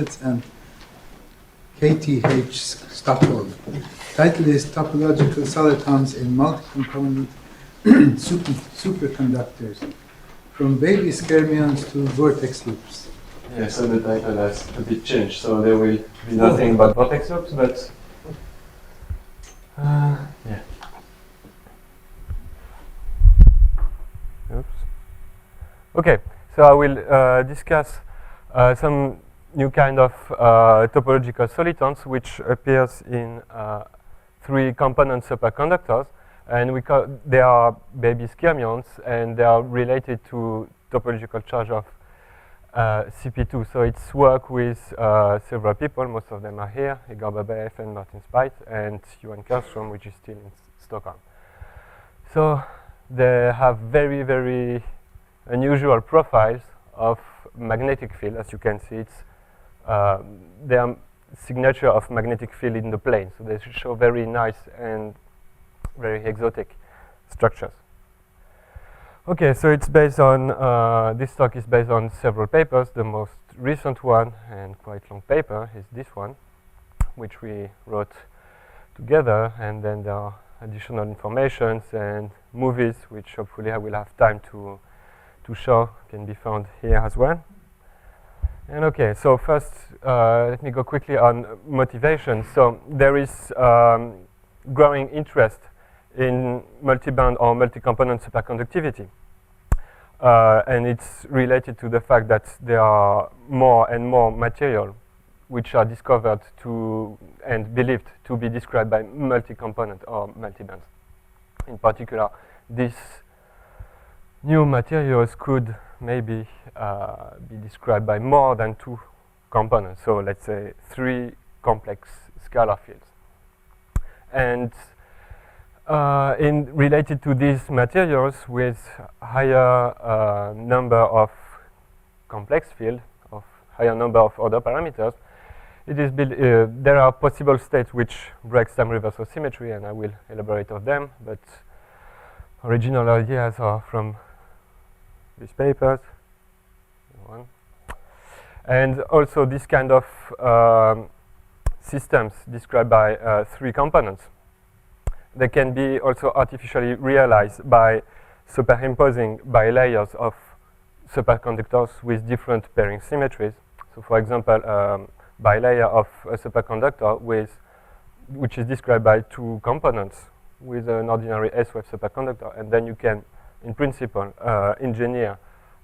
and KTH Stockholm. Title is Topological Solitons in Multi-Component Superconductors, from baby-Skyrmions to vortex loops. Yeah, so the title has a bit changed, so there will be nothing but vortex loops, but yeah. Oops. Okay, so I will discuss some new kind of topological solitons which appears in three-component superconductors, and they are baby-Skyrmions, and they are related to topological charge of CP2. So it's work with several people. Most of them are here: Igor Babaev and Martin Speit, and Johan Garaud, which is still in Stockholm. So they have very, very unusual profiles of magnetic field. As you can see, it's their signature of magnetic field in the plane. So they show very nice and very exotic structures. Okay, so it's based on, this talk is based on several papers. The most recent one, and quite long paper, is this one, which we wrote together, and then there are additional informations and movies, which hopefully I will have time to show, can be found here as well. And okay, so first let me go quickly on motivation. So there is growing interest in multi-band or multi-component superconductivity. And it's related to the fact that there are more and more material which are discovered to and believed to be described by multi-component or multi-bands. In particular, these new materials could maybe be described by more than two components. So let's say three complex scalar fields. And related to these materials with higher number of complex field, of higher number of order parameters, it is there are possible states which break time reversal symmetry, and I will elaborate on them, but original ideas are from these papers. And also this kind of systems described by three components. They can be also artificially realized by superimposing bilayers of superconductors with different pairing symmetries. So for example, bilayer of a superconductor which is described by two components with an ordinary S-wave superconductor, and then you can, in principle, engineer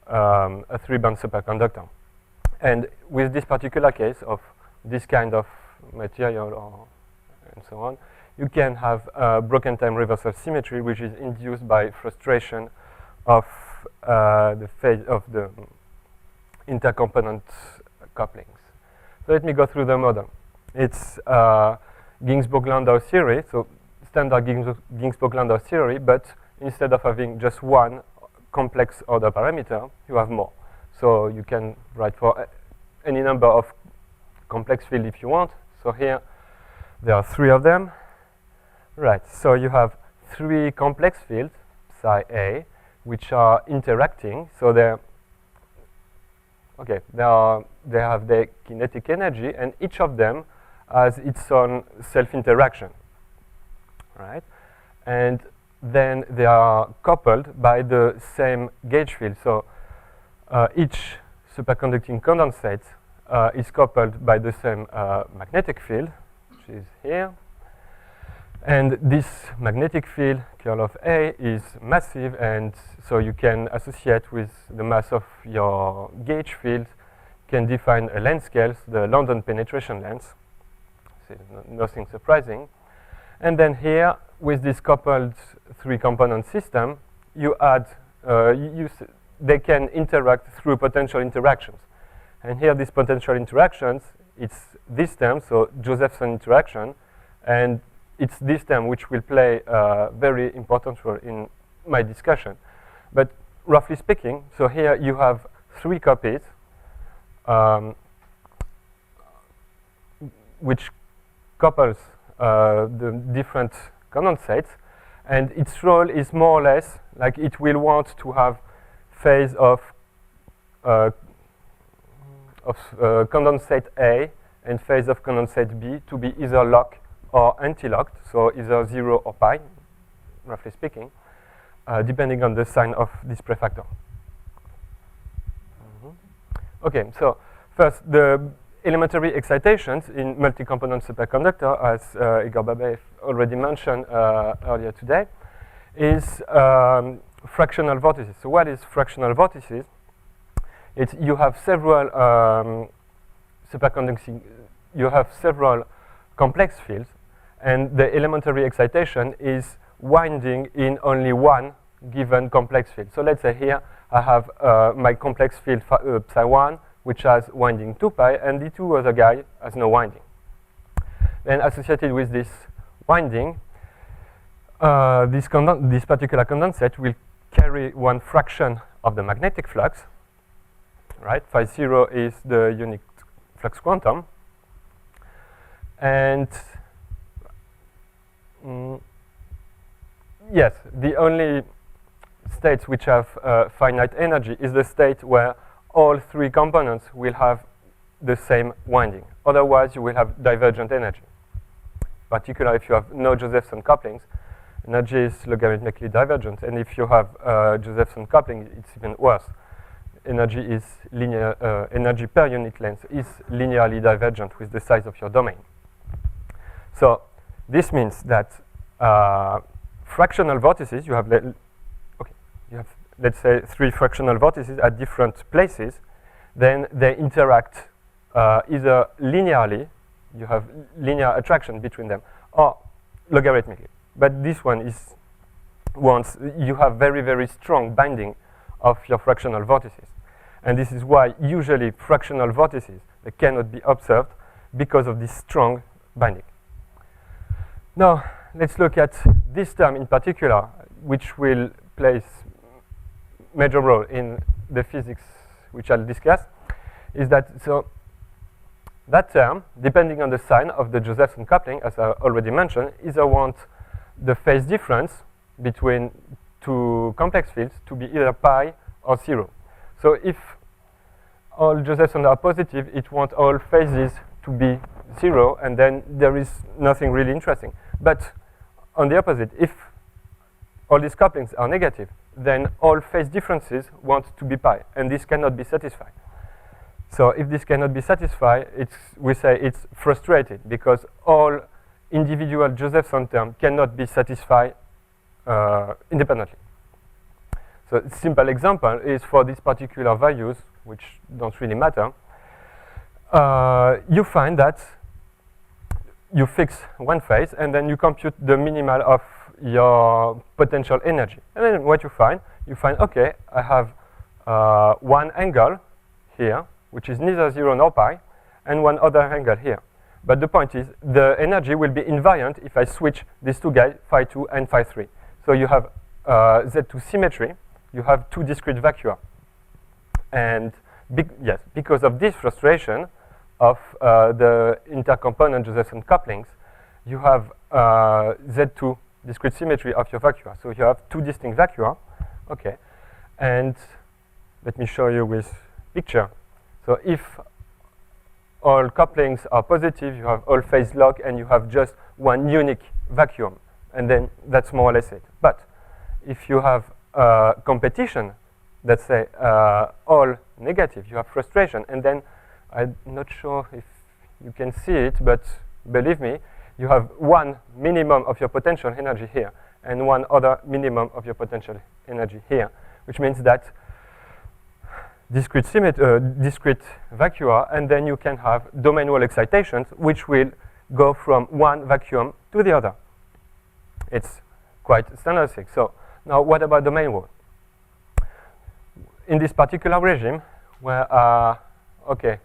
a three-band superconductor. And with this particular case of this kind of material and so on, you can have broken time reversal symmetry, which is induced by frustration of the phase of the intercomponent couplings. So let me go through the model. It's Ginzburg-Landau theory, so standard Ginzburg-Landau theory, but instead of having just one complex order parameter, you have more. So you can write for any number of complex field if you want. So here there are three of them. Right, so you have three complex fields, psi A, which are interacting. So they have their kinetic energy, and each of them has its own self-interaction, right? And then they are coupled by the same gauge field. So each superconducting condensate is coupled by the same magnetic field, which is here. And this magnetic field, curl of A, is massive, and so you can associate with the mass of your gauge field, can define a length scale, the London penetration length. So nothing surprising. And then here, with this coupled three-component system, you add, they can interact through potential interactions. And here, these potential interactions, it's this term, so Josephson interaction, and it's this term which will play a very important role in my discussion. But roughly speaking, so here you have three copies which couples the different condensates, and its role is more or less like it will want to have phase of of condensate A and phase of condensate B to be either locked or anti-locked, so either 0 or pi, roughly speaking, depending on the sign of display factor. Okay, so first, the elementary excitations in multi-component superconductor, as Igor Babev already mentioned earlier today, is fractional vortices. So what is fractional vortices? It's you have several superconducting, you have several complex fields, and the elementary excitation is winding in only one given complex field. So let's say here I have my complex field psi1, which has winding 2 pi, and the two other guy has no winding. Then associated with this winding, this particular condensate will carry one fraction of the magnetic flux, right? Phi 0 is the unit flux quantum. And yes, the only states which have finite energy is the state where all three components will have the same winding. Otherwise, you will have divergent energy. Particularly if you have no Josephson couplings, energy is logarithmically divergent. And if you have Josephson coupling, it's even worse. Energy is linear. Energy per unit length is linearly divergent with the size of your domain. So this means that fractional vortices, you have let's say 3 fractional vortices at different places, then they interact either linearly, you have linear attraction between them, or logarithmically. But this one is once you have very, very strong binding of your fractional vortices. And this is why usually fractional vortices, they cannot be observed because of this strong binding. Now, let's look at this term in particular, which will play major role in the physics which I'll discuss, is that so that term, depending on the sign of the Josephson coupling, as I already mentioned, either want the phase difference between two complex fields to be either pi or 0. So if all Josephson are positive, it wants all phases to be 0, and then there is nothing really interesting. But on the opposite, if all these couplings are negative, then all phase differences want to be pi, and this cannot be satisfied. So if this cannot be satisfied, we say it's frustrated, because all individual Josephson terms cannot be satisfied independently. So a simple example is for these particular values, which don't really matter, you find that you fix one phase, and then you compute the minimal of your potential energy. And then what you find, okay, I have one angle here, which is neither 0 nor pi, and one other angle here. But the point is, the energy will be invariant if I switch these two guys, phi 2 and phi 3. So you have Z2 symmetry, you have two discrete vacua. And yes, because of this frustration of the intercomponent Josephson couplings, you have Z2 discrete symmetry of your vacua. So you have two distinct vacua, okay. And let me show you with picture. So if all couplings are positive, you have all phase lock, and you have just one unique vacuum, and then that's more or less it. But if you have competition, let's say all negative, you have frustration, and then I'm not sure if you can see it, but believe me, you have one minimum of your potential energy here, and one other minimum of your potential energy here, which means that discrete vacua, and then you can have domain wall excitations, which will go from one vacuum to the other. It's quite standardistic. So now what about domain wall? In this particular regime, where, okay,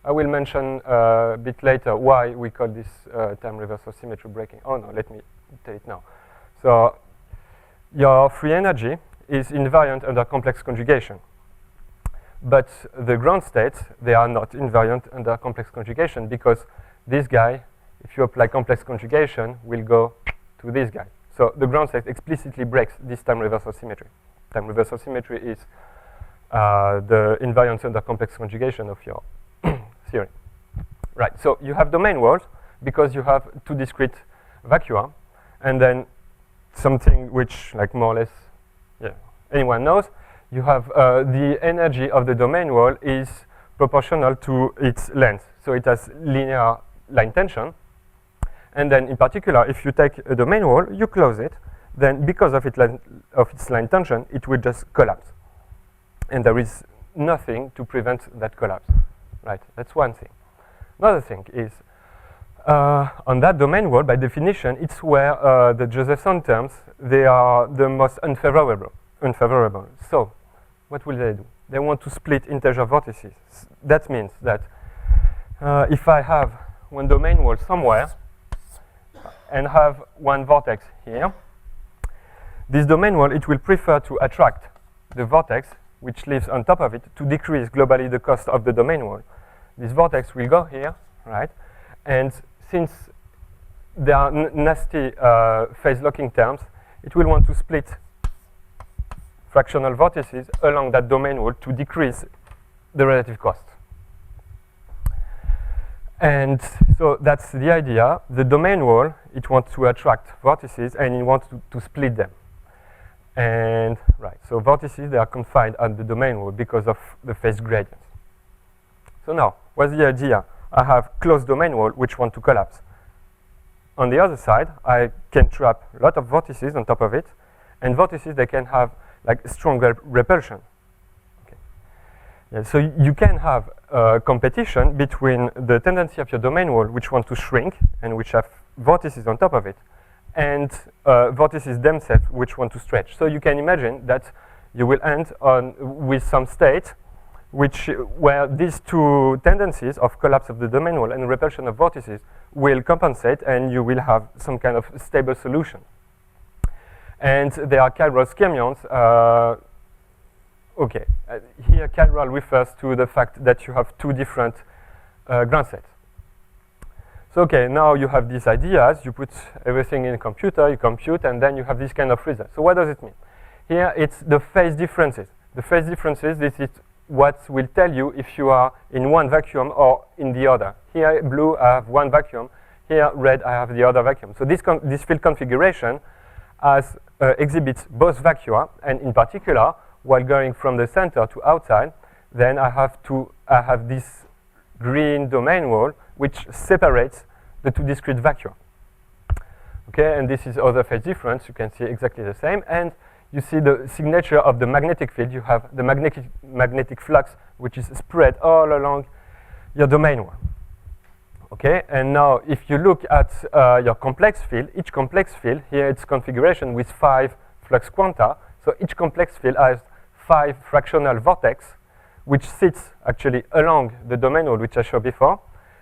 I will mention a bit later why we call this term reversal symmetry breaking. Oh no, let me tell it now. So your free energy is invariant under complex conjugation. But the ground states, they are not invariant under complex conjugation, because this guy, if you apply complex conjugation, will go to this guy. So the ground state explicitly breaks this time reversal symmetry. Time reversal symmetry is the invariance under complex conjugation of your theory. Right, so you have domain walls because you have two discrete vacua, and then something which, like more or less, anyone knows, you have the energy of the domain wall is proportional to its length. So it has linear line tension. And then in particular, if you take a domain wall, you close it, then because of its line tension, it will just collapse. And there is nothing to prevent that collapse. Right, that's one thing. Another thing is, on that domain wall, by definition, it's where the Josephson terms, they are the most unfavorable. So, what will they do? They want to split integer vortices. That means that if I have one domain wall somewhere and have one vortex here, this domain wall, it will prefer to attract the vortex, which lives on top of it, to decrease globally the cost of the domain wall. This vortex will go here, right? And since there are nasty phase locking terms, it will want to split fractional vortices along that domain wall to decrease the relative cost. And so that's the idea. The domain wall, it wants to attract vortices and it wants to split them. And right, so vortices, they are confined on the domain wall because of the phase gradient. So now, what's the idea? I have closed domain wall which want to collapse. On the other side, I can trap a lot of vortices on top of it, and vortices, they can have like stronger repulsion. Okay. Yeah, so you can have competition between the tendency of your domain wall, which want to shrink and which have vortices on top of it, and vortices themselves, which want to stretch. So you can imagine that you will end with some state where these two tendencies of collapse of the domain wall and repulsion of vortices will compensate, and you will have some kind of stable solution. And there are chiral Skyrmions. Here chiral refers to the fact that you have two different ground states. So now you have these ideas, you put everything in a computer, you compute, and then you have this kind of result. So what does it mean? Here it's the phase differences. The phase differences, this is what will tell you if you are in one vacuum or in the other. Here, blue, I have one vacuum. Here, red, I have the other vacuum. So this field configuration exhibits both vacua, and in particular, while going from the center to outside, then I have this green domain wall which separates the two discrete vacua. Okay, and this is other phase difference. You can see exactly the same, and you see the signature of the magnetic field. You have the magnetic flux, which is spread all along your domain wall. Okay, and now if you look at your complex field, each complex field, here it's configuration with 5 flux quanta. So each complex field has 5 fractional vortex, which sits actually along the domain wall, which I showed before.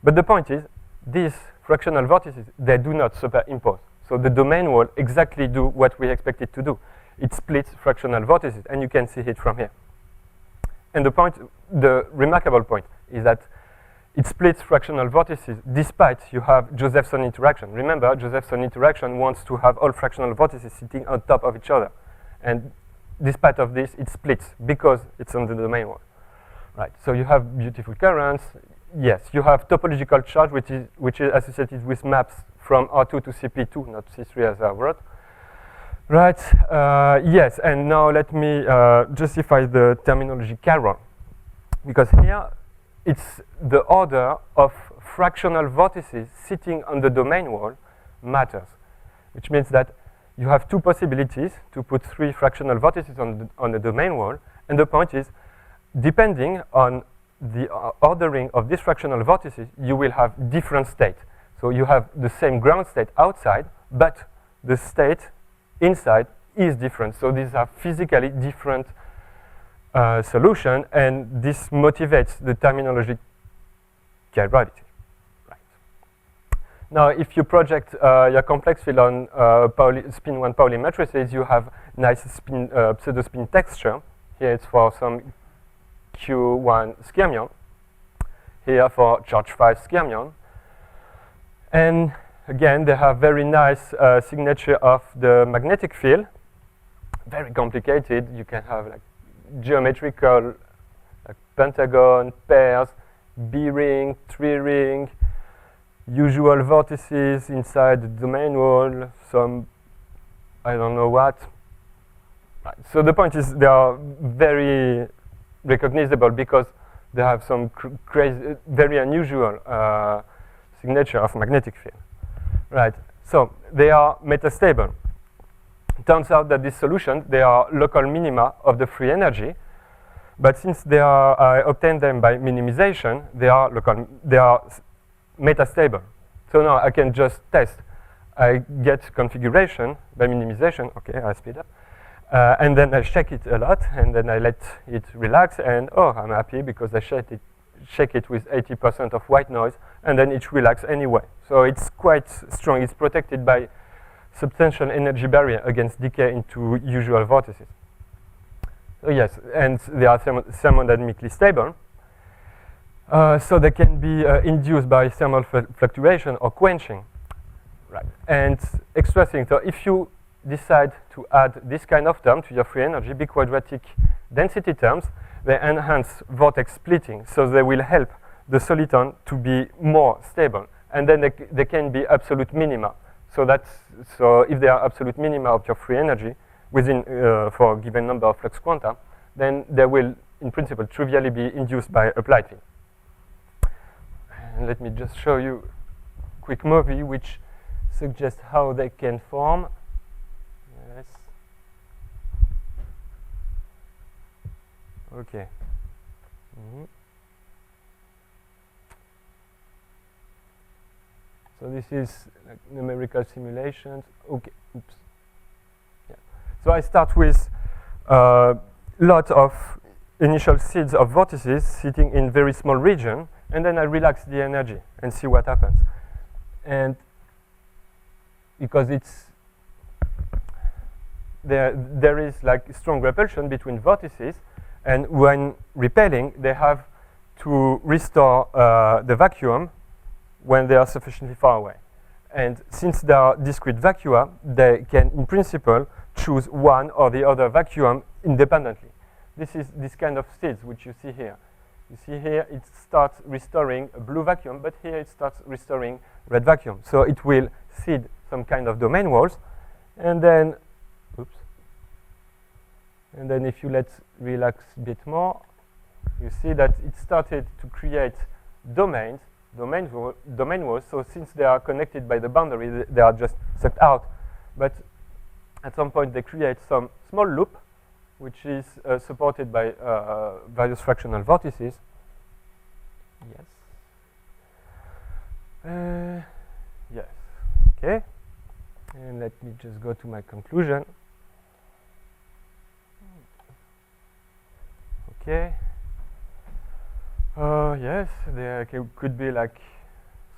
But the point is, these fractional vortices, they do not superimpose. So the domain wall exactly do what we expect it to do. It splits fractional vortices, and you can see it from here. And the remarkable point is that it splits fractional vortices despite you have Josephson interaction. Remember, Josephson interaction wants to have all fractional vortices sitting on top of each other. And despite of this, it splits because it's on the domain wall. Right, so you have beautiful currents. Yes, you have topological charge, which is associated with maps from R2 to CP2, not C3 as I wrote. Right, yes, and now let me justify the terminology chiral, because here it's the order of fractional vortices sitting on the domain wall matters, which means that you have two possibilities to put 3 fractional vortices on the domain wall, and the point is, depending on the ordering of these fractional vortices, you will have different state. So you have the same ground state outside, but the state inside is different. So these are physically different solution, and this motivates the terminology chirality. Right. Now, if you project your complex field on spin 1 Pauli matrices, you have nice pseudo-spin texture. Here it's for some Q1 Skyrmion. Here for charge 5 Skyrmion. And again, they have very nice signature of the magnetic field. Very complicated. You can have like geometrical, like pentagon, pairs, B-ring, 3-ring, usual vortices inside the domain wall, some I don't know what. So the point is they are very recognizable because they have some crazy, very unusual signature of magnetic field. Right, so they are metastable. It turns out that this solution, they are local minima of the free energy, but since they are, I obtained them by minimization, they are metastable. So now I can just test. I get configuration by minimization. Okay, I speed up. And then I shake it a lot, and then I let it relax, and oh, I'm happy because I shake it with 80% of white noise, and then it relaxes anyway. So it's quite strong. It's protected by substantial energy barrier against decay into usual vortices. So yes, and they are thermodynamically stable. So they can be induced by thermal fluctuation or quenching. Right. And extra thing, so if you decide to add this kind of term to your free energy, biquadratic density terms, they enhance vortex splitting, so they will help the soliton to be more stable. And then they can be absolute minima. So if they are absolute minima of your free energy within for a given number of flux quanta, then they will, in principle, trivially be induced by applied field. And let me just show you a quick movie which suggests how they can form. Yes. Okay. Mm-hmm. So this is like numerical simulations. Okay. Oops. Yeah. So I start with a lot of initial seeds of vortices sitting in very small region, and then I relax the energy and see what happens. And because there is like strong repulsion between vortices, and when repelling, they have to restore the vacuum when they are sufficiently far away. And since they are discrete vacua, they can, in principle, choose one or the other vacuum independently. This is this kind of seeds which you see here. You see here it starts restoring a blue vacuum, but here it starts restoring red vacuum. So it will seed some kind of domain walls, and then, oops, and then if you let relax a bit more, you see that it started to create domain walls. So since they are connected by the boundary, they are just sucked out. But at some point, they create some small loop, which is supported by various fractional vortices. Yes. Yes. Okay. And let me just go to my conclusion. Okay. Yes, there could be like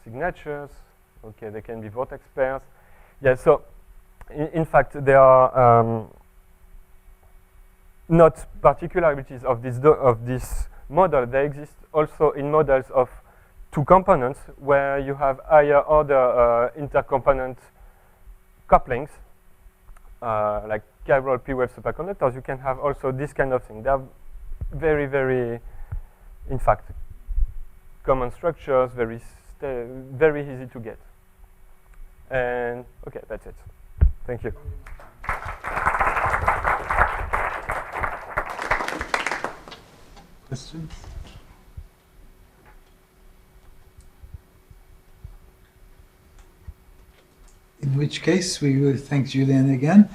signatures. Okay, they can be vortex pairs. Yeah, so in fact, there are not particularities of this model. They exist also in models of two components where you have higher order intercomponent couplings, like chiral p-wave superconductors. You can have also this kind of thing. They are very, very, in fact, common structures, very easy to get. And okay, that's it. Thank you. Questions? In which case, we will thank Julien again.